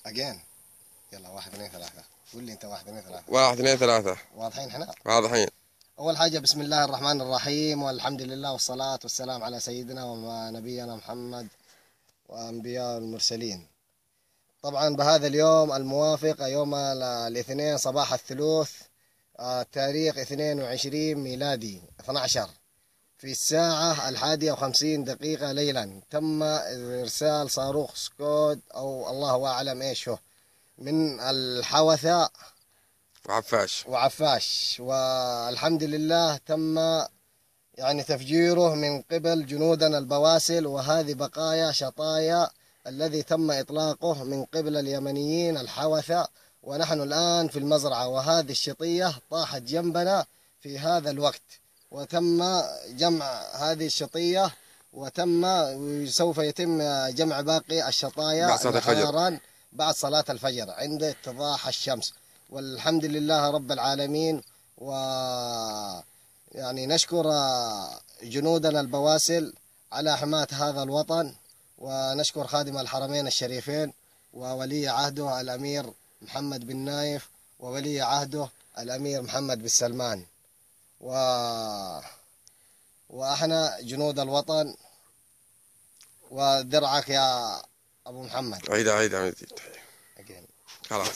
اجين. يلا 1 2 3. قول لي انت 1 2 3. 1 2 3. واضحين احنا؟ واضحين. اول حاجه بسم الله الرحمن الرحيم، والحمد لله والصلاه والسلام على سيدنا ونبينا محمد وانبياء المرسلين. طبعا بهذا اليوم الموافق يوم الاثنين صباح الثلوث، تاريخ 22 ميلادي 12 في الساعة 51 ليلا، تم إرسال صاروخ سكود أو الله أعلم إيش هو من الحوثة وعفاش، والحمد لله تم يعني تفجيره من قبل جنودنا البواسل، وهذه بقايا شطايا الذي تم إطلاقه من قبل اليمنيين الحوثة، ونحن الآن في المزرعة، وهذه الشطية طاحت جنبنا في هذا الوقت، وتم جمع هذه الشطية، وسوف يتم جمع باقي الشطايا بعد صلاة الفجر، بعد صلاة الفجر عند اتضاح الشمس. والحمد لله رب العالمين. و يعني نشكر جنودنا البواسل على حماية هذا الوطن، ونشكر خادم الحرمين الشريفين وولي عهده الأمير محمد بن نايف وولي عهده الأمير محمد بن سلمان، وإحنا جنود الوطن. ودرعك يا أبو محمد. عيد خلاص.